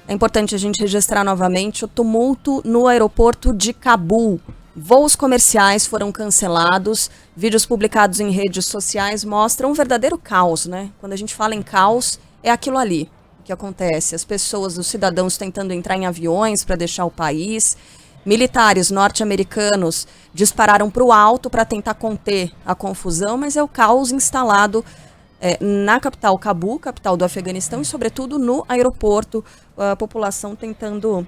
É importante a gente registrar novamente o tumulto no aeroporto de Cabul. Voos comerciais foram cancelados, vídeos publicados em redes sociais mostram um verdadeiro caos, né? Quando a gente fala em caos, é aquilo ali que acontece. As pessoas, os cidadãos tentando entrar em aviões para deixar o país. Militares norte-americanos dispararam para o alto para tentar conter a confusão, mas é o caos instalado na capital Cabul, capital do Afeganistão, e sobretudo no aeroporto, a população tentando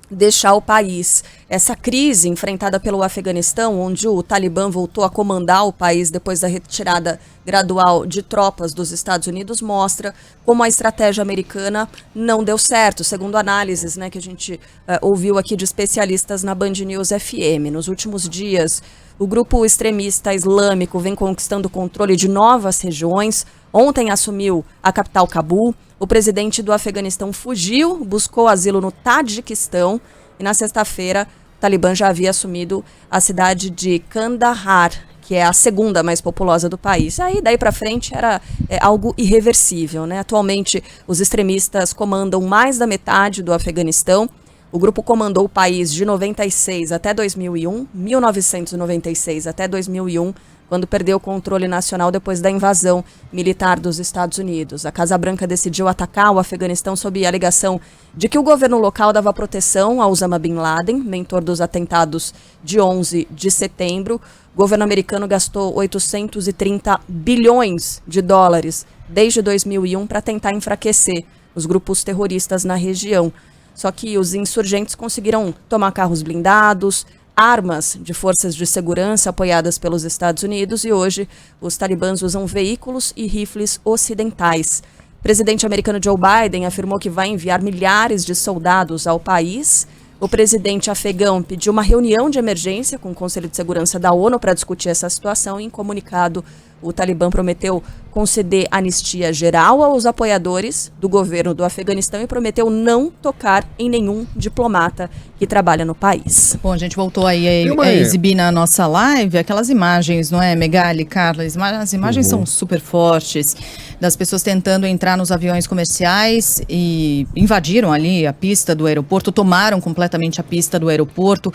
deixar o país. Essa crise enfrentada pelo Afeganistão, onde o Talibã voltou a comandar o país depois da retirada gradual de tropas dos Estados Unidos, mostra como a estratégia americana não deu certo, segundo análises, né, que a gente ouviu aqui de especialistas na Band News FM. Nos últimos dias, o grupo extremista islâmico vem conquistando o controle de novas regiões. Ontem assumiu a capital Cabul. O presidente do Afeganistão fugiu, buscou asilo no Tajiquistão e na sexta-feira o Talibã já havia assumido a cidade de Kandahar, que é a segunda mais populosa do país. Aí daí para frente era algo irreversível, né? Atualmente os extremistas comandam mais da metade do Afeganistão. O grupo comandou o país de 96 até 2001, 1996 até 2001, quando perdeu o controle nacional depois da invasão militar dos Estados Unidos. A Casa Branca decidiu atacar o Afeganistão sob a alegação de que o governo local dava proteção a Osama Bin Laden, mentor dos atentados de 11 de setembro. O governo americano gastou 830 bilhões de dólares desde 2001 para tentar enfraquecer os grupos terroristas na região. Só que os insurgentes conseguiram tomar carros blindados, armas de forças de segurança apoiadas pelos Estados Unidos, e hoje os talibãs usam veículos e rifles ocidentais. O presidente americano Joe Biden afirmou que vai enviar milhares de soldados ao país. O presidente afegão pediu uma reunião de emergência com o Conselho de Segurança da ONU para discutir essa situação. Em comunicado, o Talibã prometeu conceder anistia geral aos apoiadores do governo do Afeganistão e prometeu não tocar em nenhum diplomata que trabalha no país. Bom, a gente voltou aí a exibir na nossa live aquelas imagens, não é, Megali, Carla? As imagens são super fortes, das pessoas tentando entrar nos aviões comerciais e invadiram ali a pista do aeroporto, tomaram completamente a pista do aeroporto.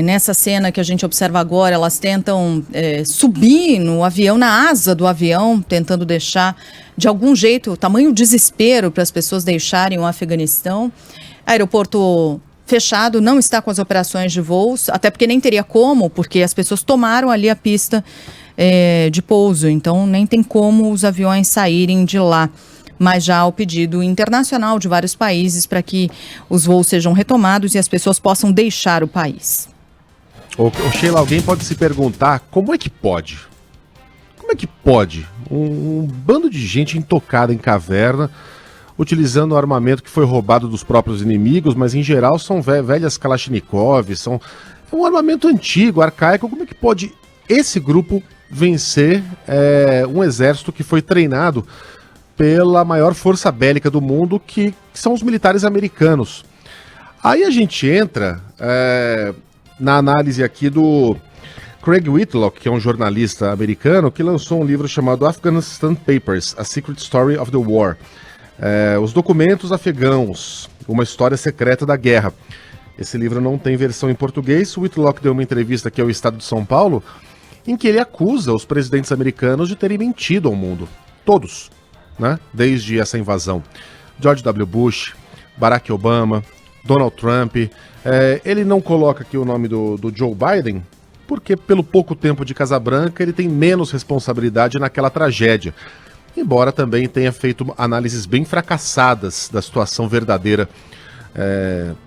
Nessa cena que a gente observa agora, elas tentam subir no avião, na asa do avião, tentando deixar, de algum jeito, tamanho desespero para as pessoas deixarem o Afeganistão. Aeroporto fechado, não está com as operações de voos, até porque nem teria como, porque as pessoas tomaram ali a pista de pouso, então nem tem como os aviões saírem de lá. Mas já há o pedido internacional de vários países para que os voos sejam retomados e as pessoas possam deixar o país. Sheila, alguém pode se perguntar, como é que pode? Como é que pode um bando de gente intocada em caverna, utilizando o armamento que foi roubado dos próprios inimigos, mas em geral são velhas Kalashnikov, é um armamento antigo, arcaico, como é que pode esse grupo vencer um exército que foi treinado pela maior força bélica do mundo, que são os militares americanos? Aí a gente entra na análise aqui do Craig Whitlock, que é um jornalista americano, que lançou um livro chamado Afghanistan Papers, A Secret Story of the War. Os documentos afegãos, uma história secreta da guerra. Esse livro não tem versão em português. O Whitlock deu uma entrevista aqui ao Estado de São Paulo, em que ele acusa os presidentes americanos de terem mentido ao mundo. Todos. Né? Desde essa invasão. George W. Bush, Barack Obama, Donald Trump. Ele não coloca aqui o nome do Joe Biden, porque pelo pouco tempo de Casa Branca ele tem menos responsabilidade naquela tragédia. Embora também tenha feito análises bem fracassadas da situação verdadeira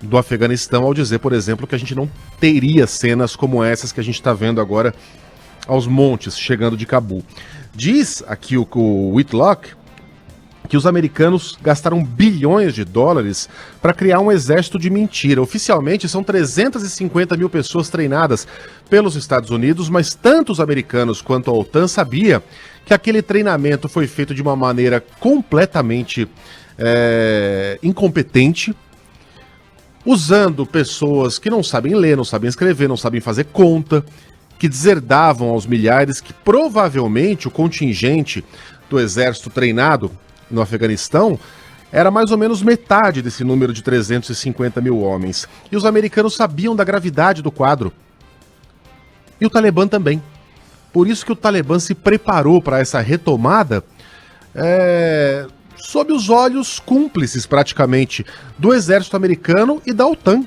do Afeganistão, ao dizer, por exemplo, que a gente não teria cenas como essas que a gente está vendo agora aos montes, chegando de Cabul. Diz aqui o Whitlock que os americanos gastaram bilhões de dólares para criar um exército de mentira. Oficialmente, são 350 mil pessoas treinadas pelos Estados Unidos, mas tanto os americanos quanto a OTAN sabia que aquele treinamento foi feito de uma maneira completamente incompetente, usando pessoas que não sabem ler, não sabem escrever, não sabem fazer conta, que deserdavam aos milhares, que provavelmente o contingente do exército treinado no Afeganistão era mais ou menos metade desse número de 350 mil homens. E os americanos sabiam da gravidade do quadro. E o Talibã também. Por isso que o Talibã se preparou para essa retomada sob os olhos cúmplices, praticamente, do exército americano e da OTAN.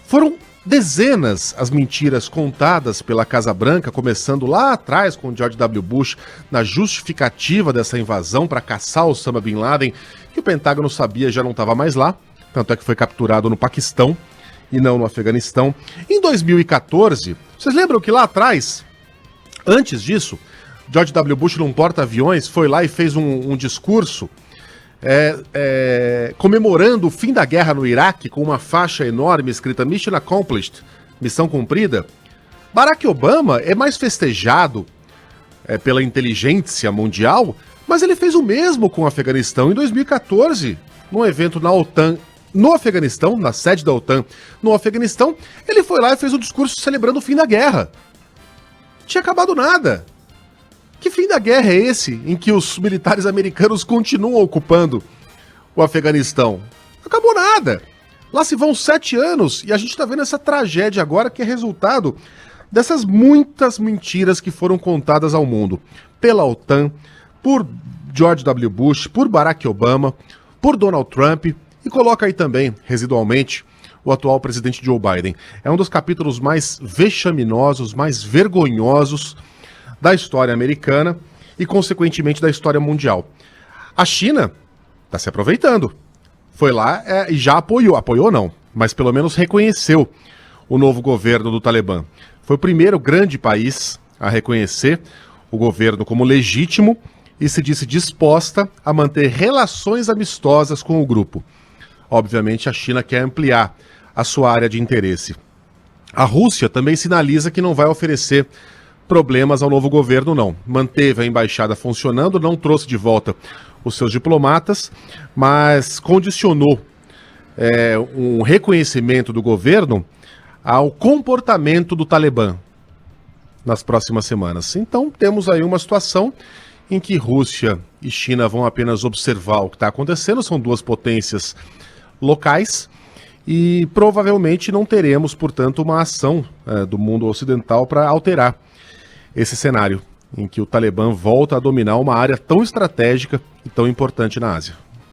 Foram dezenas as mentiras contadas pela Casa Branca, começando lá atrás com George W. Bush, na justificativa dessa invasão para caçar Osama Bin Laden, que o Pentágono sabia já não estava mais lá, tanto é que foi capturado no Paquistão e não no Afeganistão. Em 2014, vocês lembram que lá atrás, antes disso, George W. Bush, num porta-aviões, foi lá e fez um discurso comemorando o fim da guerra no Iraque com uma faixa enorme escrita Mission Accomplished, missão cumprida. Barack Obama é mais festejado pela inteligência mundial, mas ele fez o mesmo com o Afeganistão em 2014, num evento na OTAN, no Afeganistão, na sede da OTAN, no Afeganistão. Ele foi lá e fez um discurso celebrando o fim da guerra. Tinha acabado nada. Que fim da guerra é esse em que os militares americanos continuam ocupando o Afeganistão? Não acabou nada. Lá se vão 7 anos e a gente está vendo essa tragédia agora que é resultado dessas muitas mentiras que foram contadas ao mundo pela OTAN, por George W. Bush, por Barack Obama, por Donald Trump e coloca aí também, residualmente, o atual presidente Joe Biden. É um dos capítulos mais vexaminosos, mais vergonhosos da história americana e, consequentemente, da história mundial. A China está se aproveitando. Foi lá e já apoiou não, mas pelo menos reconheceu o novo governo do Talibã. Foi o primeiro grande país a reconhecer o governo como legítimo e se disse disposta a manter relações amistosas com o grupo. Obviamente, a China quer ampliar a sua área de interesse. A Rússia também sinaliza que não vai oferecer problemas ao novo governo, não. Manteve a embaixada funcionando, não trouxe de volta os seus diplomatas, mas condicionou um reconhecimento do governo ao comportamento do Talibã nas próximas semanas. Então temos aí uma situação em que Rússia e China vão apenas observar o que está acontecendo, são duas potências locais, e provavelmente não teremos, portanto, uma ação do mundo ocidental para alterar esse cenário em que o Talibã volta a dominar uma área tão estratégica e tão importante na Ásia.